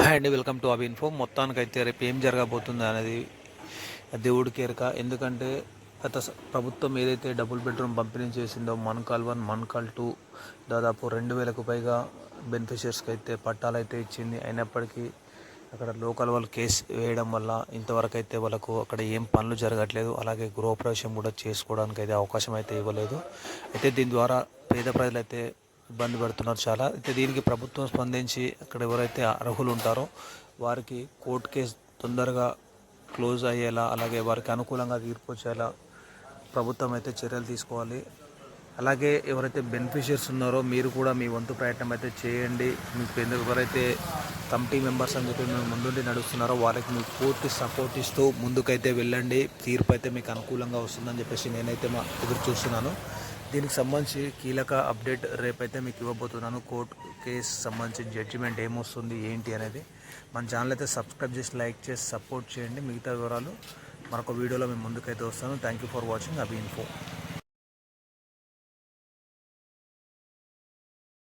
Hi అండి, welcome to Abhi info. మొత్తానికైతే రేపు ఏం జరగబోతుంది అనేది దేవుడికి ఎరక. ఎందుకంటే ప్రభుత్వం ఏదైతే డబుల్ బెడ్రూమ్ పంపిణీ చేసిందో మన్కాల్ 1 మన్కాల్ 2 దాదాపు 2000కు పైగా బెనిఫిషియర్స్కి అయితే పట్టాలు అయితే ఇచ్చింది. అయినప్పటికీ అక్కడ లోకల్ వాళ్ళు కేసు వేయడం వల్ల ఇంతవరకు అయితే వాళ్ళకు అక్కడ ఏం పనులు జరగట్లేదు. అలాగే గృహప్రవేశం కూడా చేసుకోవడానికి అయితే అవకాశం అయితే ఇవ్వలేదు. అయితే దీని ద్వారా పేద ప్రజలు అయితే ఇబ్బంది పడుతున్నారు చాలా. అయితే దీనికి ప్రభుత్వం స్పందించి అక్కడ ఎవరైతే అర్హులు ఉంటారో వారికి కోర్టు కేసు తొందరగా క్లోజ్ అయ్యేలా, అలాగే వారికి అనుకూలంగా తీర్పు వచ్చేలా ప్రభుత్వం అయితే చర్యలు తీసుకోవాలి. అలాగే ఎవరైతే బెనిఫిషియర్స్ ఉన్నారో మీరు కూడా మీ వంతు ప్రయత్నం అయితే చేయండి. మీకు ఎవరైతే కమిటీ మెంబర్స్ అని చెప్పి మేము ముందుండి నడుస్తున్నారో వారికి మీకు పూర్తి సపోర్ట్ ఇస్తూ ముందుకైతే వెళ్ళండి. తీర్పు అయితే మీకు అనుకూలంగా వస్తుందని చెప్పేసి నేనైతే ఎదురు చూస్తున్నాను. దీనికి సంబంధించి కీలక అప్డేట్ రేపైతే మీకు ఇవ్వబోతున్నాను. కోర్టు కేసు సంబంధించి జడ్జిమెంట్ ఏమొస్తుంది ఏంటి అనేది. మన ఛానల్ అయితే సబ్స్క్రైబ్ చేసి లైక్ చేసి సపోర్ట్ చేయండి. మిగతా వివరాలు మరొక వీడియోలో మేము ముందుకైతే వస్తాను. థ్యాంక్ యూ ఫర్ వాచింగ్ అబి ఇన్ఫో.